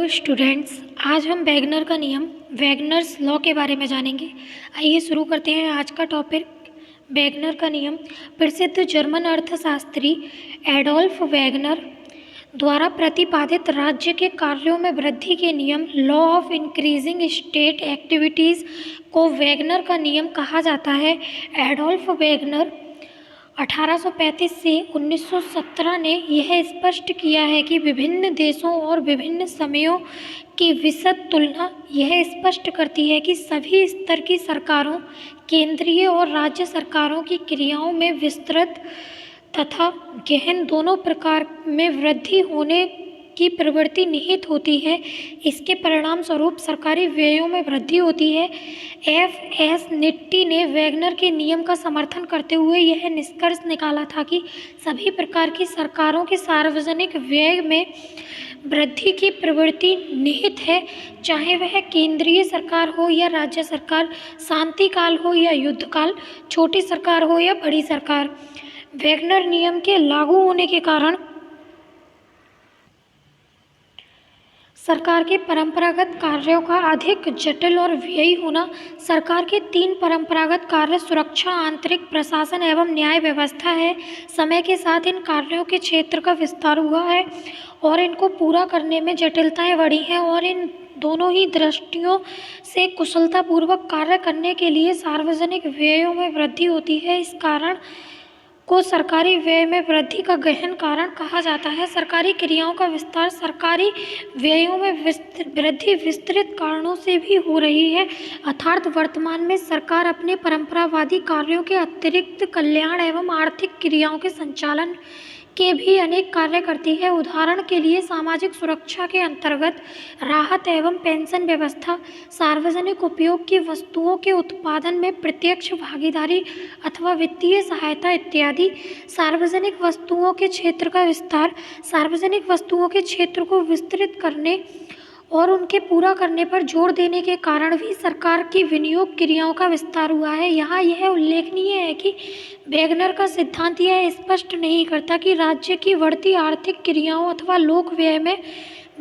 Hello students, आज हम Wagner का नियम वैगनर्स लॉ के बारे में जानेंगे। आइए शुरू करते हैं आज का टॉपिक। वैगनर का नियम प्रसिद्ध जर्मन अर्थशास्त्री एडोल्फ वैगनर द्वारा प्रतिपादित राज्य के कार्यों में वृद्धि के नियम law of increasing state activities को वैगनर का नियम कहा जाता है। एडोल्फ वैगनर 1835 से 1917 ने यह स्पष्ट किया है कि विभिन्न देशों और विभिन्न समयों की विशद तुलना यह स्पष्ट करती है कि सभी स्तर की सरकारों, केंद्रीय और राज्य सरकारों की क्रियाओं में विस्तृत तथा गहन दोनों प्रकार में वृद्धि होने की प्रवृत्ति निहित होती है। इसके परिणाम स्वरूप सरकारी व्ययों में वृद्धि होती है। एफ.एस. निट्टी ने वैगनर के नियम का समर्थन करते हुए यह निष्कर्ष निकाला था कि सभी प्रकार की सरकारों के सार्वजनिक व्यय में वृद्धि की प्रवृत्ति निहित है, चाहे वह केंद्रीय सरकार हो या राज्य सरकार, शांति काल हो या युद्ध काल, छोटी सरकार हो या बड़ी सरकार। वैगनर नियम के लागू होने के कारण सरकार के परंपरागत कार्यों का अधिक जटिल और व्ययी होना। सरकार के 3 परंपरागत कार्य सुरक्षा, आंतरिक प्रशासन एवं न्याय व्यवस्था है। समय के साथ इन कार्यों के क्षेत्र का विस्तार हुआ है और इनको पूरा करने में जटिलताएं बढ़ी हैं और इन दोनों ही दृष्टियों से कुशलतापूर्वक कार्य करने के लिए सार्वजनिक व्ययों में वृद्धि होती है। इस कारण को सरकारी व्यय में वृद्धि का गहन कारण कहा जाता है। सरकारी क्रियाओं का विस्तार सरकारी व्ययों में वृद्धि विस्तृत कारणों से भी हो रही है, अर्थात वर्तमान में सरकार अपने परंपरावादी कार्यों के अतिरिक्त कल्याण एवं आर्थिक क्रियाओं के संचालन के भी अनेक कार्य करती है। उदाहरण के लिए सामाजिक सुरक्षा के अंतर्गत राहत एवं पेंशन व्यवस्था, सार्वजनिक उपयोग की वस्तुओं के उत्पादन में प्रत्यक्ष भागीदारी अथवा वित्तीय सहायता इत्यादि। सार्वजनिक वस्तुओं के क्षेत्र का विस्तार, सार्वजनिक वस्तुओं के क्षेत्र को विस्तृत करने और उनके पूरा करने पर जोर देने के कारण भी सरकार की विनियोग क्रियाओं का विस्तार हुआ है। यहाँ यह उल्लेखनीय है कि वैगनर का सिद्धांत यह स्पष्ट नहीं करता कि राज्य की बढ़ती आर्थिक क्रियाओं अथवा लोक व्यय में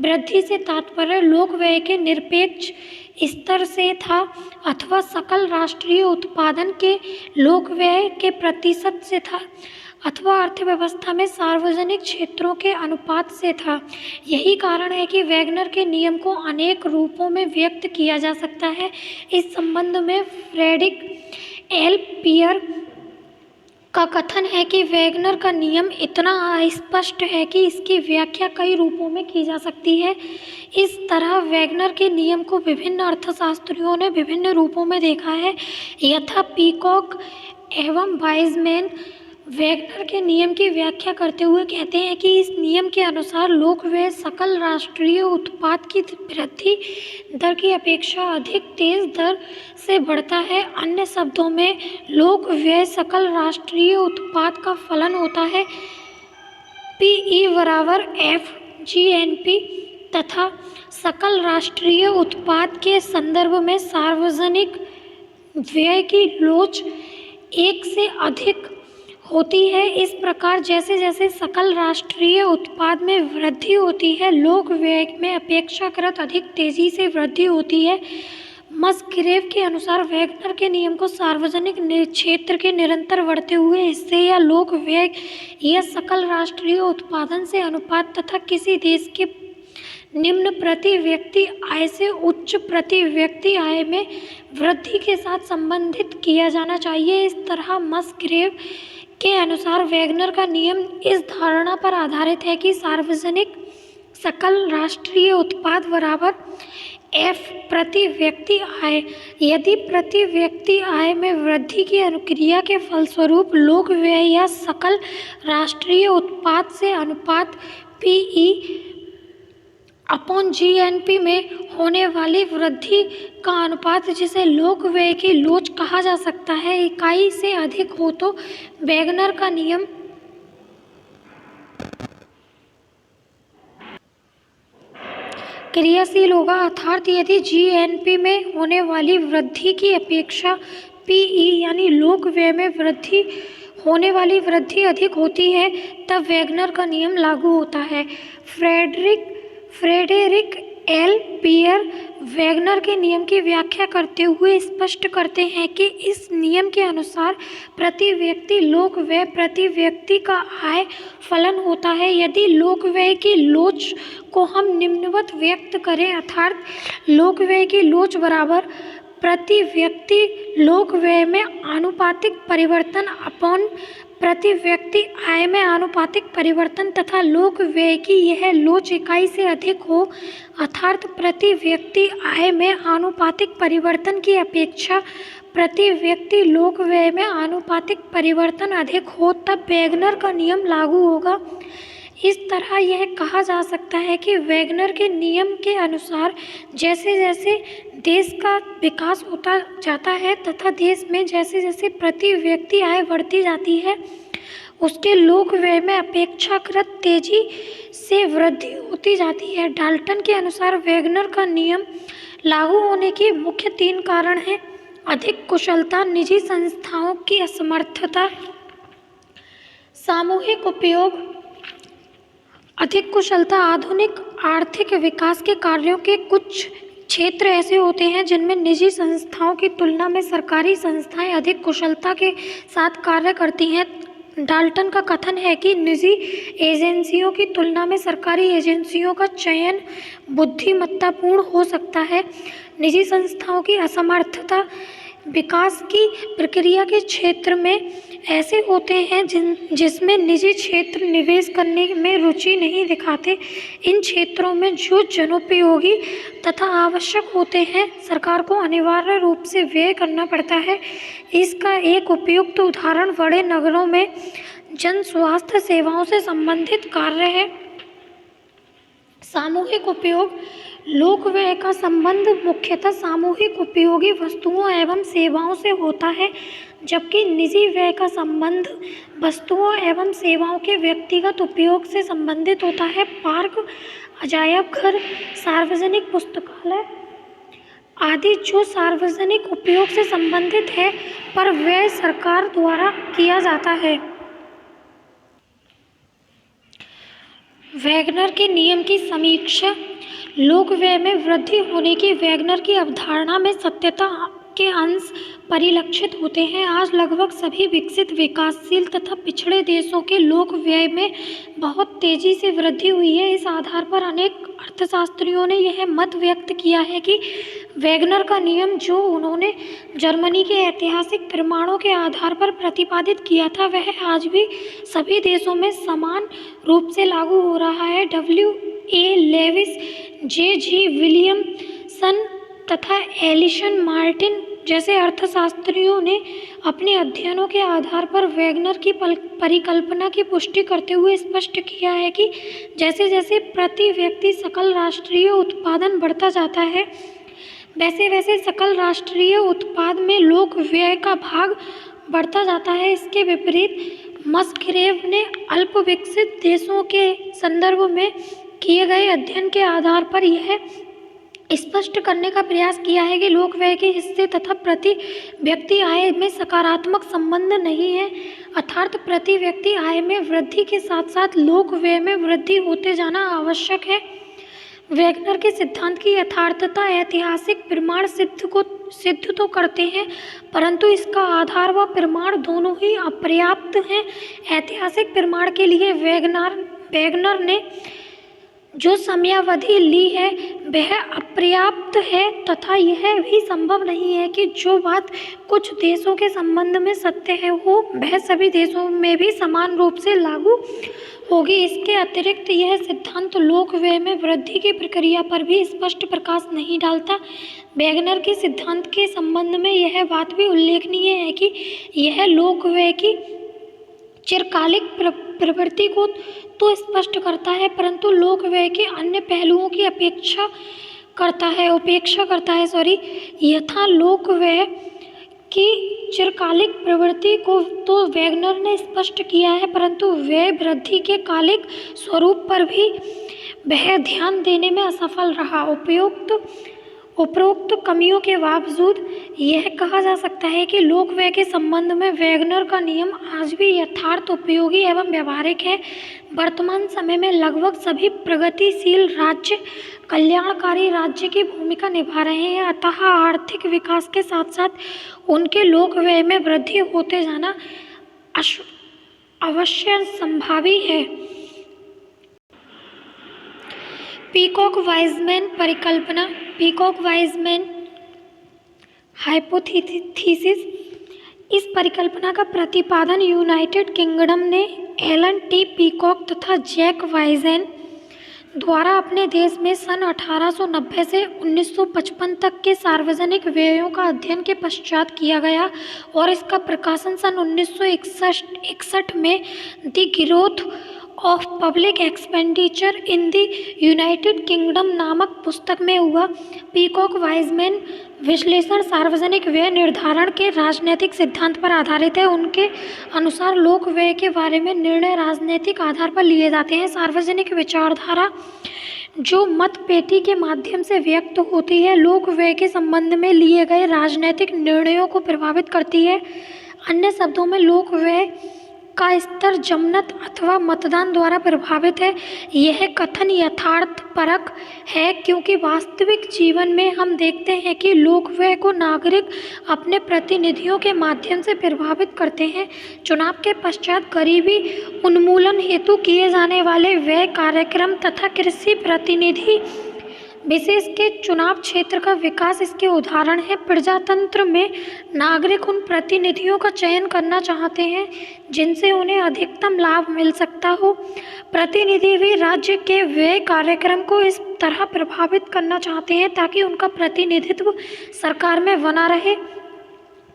वृद्धि से तात्पर्य लोक व्यय के निरपेक्ष स्तर से था अथवा सकल राष्ट्रीय उत्पादन के लोक व्यय के प्रतिशत से था अथवा अर्थव्यवस्था में सार्वजनिक क्षेत्रों के अनुपात से था। यही कारण है कि वैगनर के नियम को अनेक रूपों में व्यक्त किया जा सकता है। इस संबंध में फ्रेडरिक एल. पियर का कथन है कि वैगनर का नियम इतना अस्पष्ट है कि इसकी व्याख्या कई रूपों में की जा सकती है। इस तरह वैगनर के नियम को विभिन्न अर्थशास्त्रियों ने विभिन्न रूपों में देखा है। यथा पीकॉक एवं वाइजमैन वैगनर के नियम की व्याख्या करते हुए कहते हैं कि इस नियम के अनुसार लोक व्यय सकल राष्ट्रीय उत्पाद की वृद्धि दर की अपेक्षा अधिक तेज दर से बढ़ता है। अन्य शब्दों में लोक व्यय सकल राष्ट्रीय उत्पाद का फलन होता है, पीई बराबर FGNP, तथा सकल राष्ट्रीय उत्पाद के संदर्भ में सार्वजनिक व्यय की लोच 1 से अधिक होती है। इस प्रकार जैसे जैसे सकल राष्ट्रीय उत्पाद में वृद्धि होती है, लोक व्यय में अपेक्षाकृत अधिक तेजी से वृद्धि होती है। मस्ग्रेव के अनुसार वैगनर के नियम को सार्वजनिक क्षेत्र के निरंतर बढ़ते हुए हिस्से या लोक व्यय या सकल राष्ट्रीय उत्पादन से अनुपात तथा किसी देश के निम्न प्रति व्यक्ति आय से उच्च प्रति व्यक्ति आय में वृद्धि के साथ संबंधित किया जाना चाहिए। इस तरह मस्ग्रेव के अनुसार वैगनर का नियम इस धारणा पर आधारित है कि सार्वजनिक सकल राष्ट्रीय उत्पाद बराबर F प्रति व्यक्ति आय। यदि प्रति व्यक्ति आय में वृद्धि की अनुक्रिया के फलस्वरूप लोक व्यय या सकल राष्ट्रीय उत्पाद से अनुपात PE अपॉन GNP में होने वाली वृद्धि का अनुपात, जिसे लोक व्यय की लोच कहा जा सकता है, इकाई से अधिक हो तो वैगनर का नियम क्रियाशील होगा। अर्थात यदि GNP में होने वाली वृद्धि की अपेक्षा PE यानी लोक व्यय में वृद्धि होने वाली वृद्धि अधिक होती है, तब वैगनर का नियम लागू होता है। फ्रेडरिक एल पियर वैगनर के नियम की व्याख्या करते हुए स्पष्ट करते हैं कि इस नियम के अनुसार प्रति व्यक्ति लोक व्यय प्रति व्यक्ति का आय फलन होता है। यदि लोक व्यय की लोच को हम निम्नवत व्यक्त करें, अर्थात लोक व्यय की लोच बराबर प्रति व्यक्ति लोक व्यय में आनुपातिक परिवर्तन अपॉन प्रति व्यक्ति आय में आनुपातिक परिवर्तन तथा लोक व्यय की यह लोच इकाई से अधिक हो, अर्थात प्रति व्यक्ति आय में आनुपातिक परिवर्तन की अपेक्षा प्रति व्यक्ति लोक व्यय में आनुपातिक परिवर्तन अधिक हो, तब वैगनर का नियम लागू होगा। इस तरह यह कहा जा सकता है कि वैगनर के नियम के अनुसार जैसे जैसे देश का विकास होता जाता है तथा देश में जैसे जैसे प्रति व्यक्ति आय बढ़ती जाती है, उसके लोक व्यय में अपेक्षाकृत तेजी से वृद्धि होती जाती है। डाल्टन के अनुसार वैगनर का नियम लागू होने के मुख्य 3 कारण हैं: अधिक कुशलता, निजी संस्थाओं की असमर्थता, सामूहिक उपयोग। अधिक कुशलता। आधुनिक आर्थिक विकास के कार्यों के कुछ क्षेत्र ऐसे होते हैं जिनमें निजी संस्थाओं की तुलना में सरकारी संस्थाएं अधिक कुशलता के साथ कार्य करती हैं। डाल्टन का कथन है कि निजी एजेंसियों की तुलना में सरकारी एजेंसियों का चयन बुद्धिमत्तापूर्ण हो सकता है। निजी संस्थाओं की असमर्थता। विकास की प्रक्रिया के क्षेत्र में ऐसे होते हैं जिसमें निजी क्षेत्र निवेश करने में रुचि नहीं दिखाते। इन क्षेत्रों में जो जनोपयोगी तथा आवश्यक होते हैं, सरकार को अनिवार्य रूप से व्यय करना पड़ता है। इसका एक उपयुक्त उदाहरण बड़े नगरों में जन स्वास्थ्य सेवाओं से संबंधित कार्य है। सामूहिक उपयोग। लोक व्यय का संबंध मुख्यतः सामूहिक उपयोगी वस्तुओं एवं सेवाओं से होता है, जबकि निजी व्यय का संबंध वस्तुओं एवं सेवाओं के व्यक्तिगत उपयोग से संबंधित होता है। पार्क, अजायब घर, सार्वजनिक पुस्तकालय आदि जो सार्वजनिक उपयोग से संबंधित है, पर व्यय सरकार द्वारा किया जाता है। वैगनर के नियम की समीक्षा। लोक व्यय में वृद्धि होने की वैगनर की अवधारणा में सत्यता के अंश परिलक्षित होते हैं। आज लगभग सभी विकसित, विकासशील तथा पिछड़े देशों के लोक व्यय में बहुत तेजी से वृद्धि हुई है। इस आधार पर अनेक अर्थशास्त्रियों ने यह मत व्यक्त किया है कि वैगनर का नियम जो उन्होंने जर्मनी के ऐतिहासिक प्रमाणों के आधार पर प्रतिपादित किया था, वह आज भी सभी देशों में समान रूप से लागू हो रहा है। W.A. Lewis, J.G. विलियमसन तथा एलिसन मार्टिन जैसे अर्थशास्त्रियों ने अपने अध्ययनों के आधार पर वैगनर की परिकल्पना की पुष्टि करते हुए स्पष्ट किया है कि जैसे जैसे प्रति व्यक्ति सकल राष्ट्रीय उत्पादन बढ़ता जाता है, वैसे वैसे सकल राष्ट्रीय उत्पाद में लोक व्यय का भाग बढ़ता जाता है। इसके विपरीत मस्ग्रेव ने अल्प विकसित देशों के संदर्भ में किए गए अध्ययन के आधार पर यह स्पष्ट करने का प्रयास किया है कि लोक व्यय के हिस्से तथा प्रति व्यक्ति आय में सकारात्मक संबंध नहीं है, अर्थात प्रति व्यक्ति आय में वृद्धि के साथ साथ लोक व्यय में वृद्धि होते जाना आवश्यक है। वैगनर के सिद्धांत की यथार्थता ऐतिहासिक प्रमाण सिद्ध तो करते हैं, परंतु इसका आधार व प्रमाण दोनों ही अपर्याप्त हैं। ऐतिहासिक प्रमाण के लिए वैगनर ने जो समयावधि ली है वह अपर्याप्त है तथा यह भी संभव नहीं है कि जो बात कुछ देशों के संबंध में सत्य है वो वह सभी देशों में भी समान रूप से लागू होगी। इसके अतिरिक्त यह सिद्धांत लोक व्यय में वृद्धि की प्रक्रिया पर भी स्पष्ट प्रकाश नहीं डालता। वैगनर के सिद्धांत के संबंध में यह बात भी उल्लेखनीय है कि यह लोक व्यय की चिरकालिक प्रवृत्ति को तो स्पष्ट करता है, परंतु लोक व्यय के अन्य पहलुओं की उपेक्षा करता है। यथा लोक व्यय की चिरकालिक प्रवृत्ति को तो वैगनर ने स्पष्ट किया है, परंतु व्यय वृद्धि के कालिक स्वरूप पर भी वह ध्यान देने में असफल रहा। उपरोक्त कमियों के बावजूद यह कहा जा सकता है कि लोक व्यय के संबंध में वैगनर का नियम आज भी यथार्थ उपयोगी एवं व्यावहारिक है। वर्तमान समय में लगभग सभी प्रगतिशील राज्य कल्याणकारी राज्य की भूमिका निभा रहे हैं, अतः आर्थिक विकास के साथ साथ उनके लोक व्यय में वृद्धि होते जाना अवश्य संभावी है। पीकॉक-वाइजमैन परिकल्पना, पीकॉक-वाइजमैन हाइपोथीसिस। इस परिकल्पना का प्रतिपादन यूनाइटेड किंगडम ने एलन टी पीकॉक तथा जैक वाइजेन द्वारा अपने देश में सन 1890 से 1955 तक के सार्वजनिक व्ययों का अध्ययन के पश्चात किया गया और इसका प्रकाशन सन 1961 में the growth of public expenditure in the United kingdom नामक पुस्तक में हुआ। पीकॉक-वाइजमैन विश्लेषण सार्वजनिक व्यय निर्धारण के राजनीतिक सिद्धांत पर आधारित है। उनके अनुसार लोक व्यय के बारे में निर्णय राजनीतिक आधार पर लिए जाते हैं। सार्वजनिक विचारधारा जो मतपेटी के माध्यम से व्यक्त होती है, लोक व्यय के संबंध में लिए गए राजनीतिक निर्णयों को प्रभावित करती है। अन्य शब्दों में लोक व्यय का स्तर जनमत अथवा मतदान द्वारा प्रभावित है। यह कथन यथार्थपरक है क्योंकि वास्तविक जीवन में हम देखते हैं कि लोक व्यय को नागरिक अपने प्रतिनिधियों के माध्यम से प्रभावित करते हैं। चुनाव के पश्चात गरीबी उन्मूलन हेतु किए जाने वाले व्यय कार्यक्रम तथा कृषि प्रतिनिधि विशेष के चुनाव क्षेत्र का विकास इसके उदाहरण है। प्रजातंत्र में नागरिक उन प्रतिनिधियों का चयन करना चाहते हैं जिनसे उन्हें अधिकतम लाभ मिल सकता हो। प्रतिनिधि भी राज्य के व्यय कार्यक्रम को इस तरह प्रभावित करना चाहते हैं ताकि उनका प्रतिनिधित्व सरकार में बना रहे।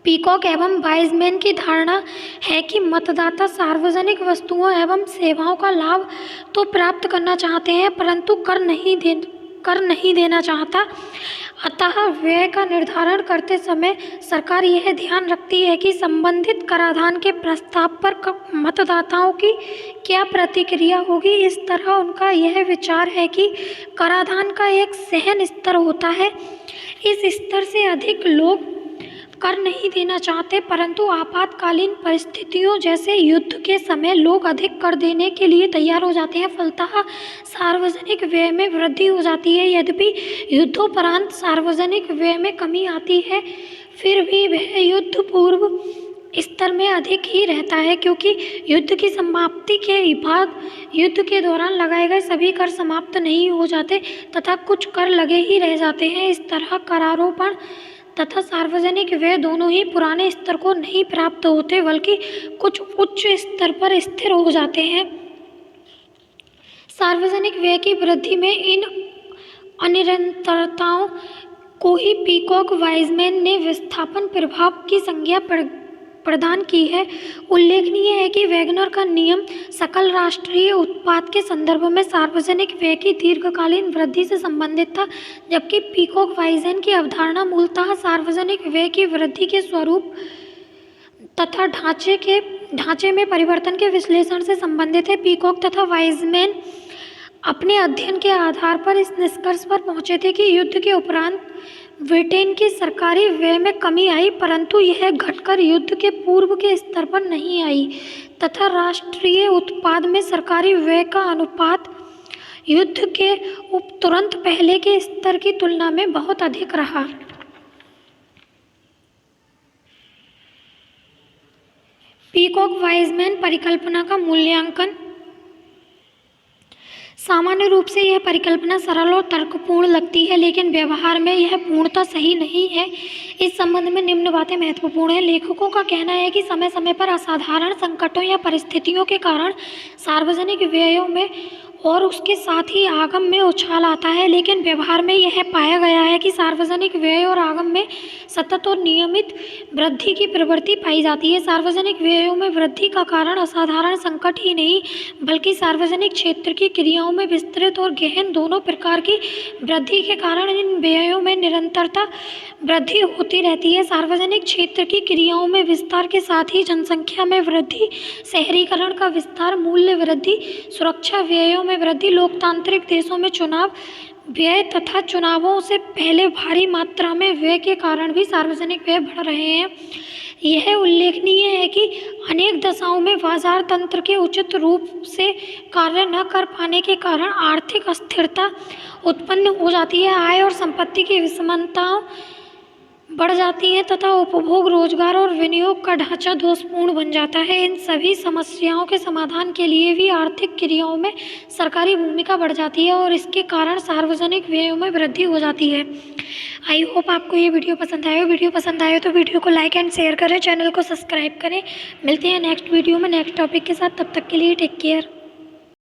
पीकॉक एवं वाइजमैन की धारणा है कि मतदाता सार्वजनिक वस्तुओं एवं सेवाओं का लाभ तो प्राप्त करना चाहते हैं परंतु कर नहीं देना चाहता। अतः व्यय का निर्धारण करते समय सरकार यह ध्यान रखती है कि संबंधित कराधान के प्रस्ताव पर मतदाताओं की क्या प्रतिक्रिया होगी। इस तरह उनका यह विचार है कि कराधान का एक सहन स्तर होता है। इस स्तर से अधिक लोग कर नहीं देना चाहते परंतु आपातकालीन परिस्थितियों जैसे युद्ध के समय लोग अधिक कर देने के लिए तैयार हो जाते हैं। फलतः सार्वजनिक व्यय में वृद्धि हो जाती है। यद्यपि युद्धोपरांत सार्वजनिक व्यय में कमी आती है, फिर भी वह युद्ध पूर्व स्तर में अधिक ही रहता है क्योंकि युद्ध की समाप्ति के बाद युद्ध के दौरान लगाए गए सभी कर समाप्त नहीं हो जाते तथा कुछ कर लगे ही रह जाते हैं। इस तरह करारोपण तथा सार्वजनिक व्यय दोनों ही पुराने स्तर को नहीं प्राप्त होते बल्कि कुछ उच्च स्तर पर स्थिर हो जाते हैं। सार्वजनिक व्यय की वृद्धि में इन अनिरंतरताओं को ही पीकॉक-वाइजमैन ने विस्थापन प्रभाव की संज्ञा प्रदान की है। उल्लेखनीय है कि वैगनर का नियम सकल राष्ट्रीय उत्पाद के संदर्भ में सार्वजनिक व्यय की दीर्घकालीन वृद्धि से संबंधित था, जबकि पीकॉक-वाइजमैन की अवधारणा मूलतः सार्वजनिक व्यय की वृद्धि के स्वरूप तथा ढांचे में परिवर्तन के विश्लेषण से संबंधित है। पीकॉक तथा वाइजमैन अपने अध्ययन के आधार पर इस निष्कर्ष पर पहुंचे थे कि युद्ध के उपरांत ब्रिटेन की सरकारी व्यय में कमी आई परंतु यह घटकर युद्ध के पूर्व के स्तर पर नहीं आई तथा राष्ट्रीय उत्पाद में सरकारी व्यय का अनुपात युद्ध के तुरंत पहले के स्तर की तुलना में बहुत अधिक रहा। पीकॉक-वाइजमैन परिकल्पना का मूल्यांकन। सामान्य रूप से यह परिकल्पना सरल और तर्कपूर्ण लगती है लेकिन व्यवहार में यह पूर्णतः सही नहीं है। इस संबंध में निम्न बातें महत्वपूर्ण हैं। लेखकों का कहना है कि समय समय पर असाधारण संकटों या परिस्थितियों के कारण सार्वजनिक व्ययों में और उसके साथ ही आगम में उछाल आता है, लेकिन व्यवहार में यह पाया गया है कि सार्वजनिक व्यय और आगम में सतत और नियमित वृद्धि की प्रवृत्ति पाई जाती है। सार्वजनिक व्ययों में वृद्धि का कारण असाधारण संकट ही नहीं बल्कि सार्वजनिक क्षेत्र की क्रियाओं में विस्तृत और गहन दोनों प्रकार की वृद्धि के कारण इन व्ययों में निरंतरता वृद्धि होती रहती है। सार्वजनिक क्षेत्र की क्रियाओं में विस्तार के साथ ही जनसंख्या में वृद्धि, शहरीकरण का विस्तार, मूल्य वृद्धि, सुरक्षा व्ययों में वृद्धि, लोकतांत्रिक देशों में चुनाव व्यय तथा चुनावों से पहले भारी मात्रा में व्यय के कारण भी सार्वजनिक व्यय बढ़ रहे हैं। यह उल्लेखनीय है कि अनेक दशाओं में बाजार तंत्र के उचित रूप से कार्य न कर पाने के कारण आर्थिक अस्थिरता उत्पन्न हो जाती है, आय और संपत्ति की विषमताएं बढ़ जाती हैं तथा उपभोग, रोजगार और विनियोग का ढांचा दोषपूर्ण बन जाता है। इन सभी समस्याओं के समाधान के लिए भी आर्थिक क्रियाओं में सरकारी भूमिका बढ़ जाती है और इसके कारण सार्वजनिक व्ययों में वृद्धि हो जाती है। आई होप आपको ये वीडियो पसंद आया हो। वीडियो पसंद आए तो वीडियो को लाइक एंड शेयर करें, चैनल को सब्सक्राइब करें। मिलते हैं नेक्स्ट वीडियो में नेक्स्ट टॉपिक के साथ। तब तक के लिए टेक केयर।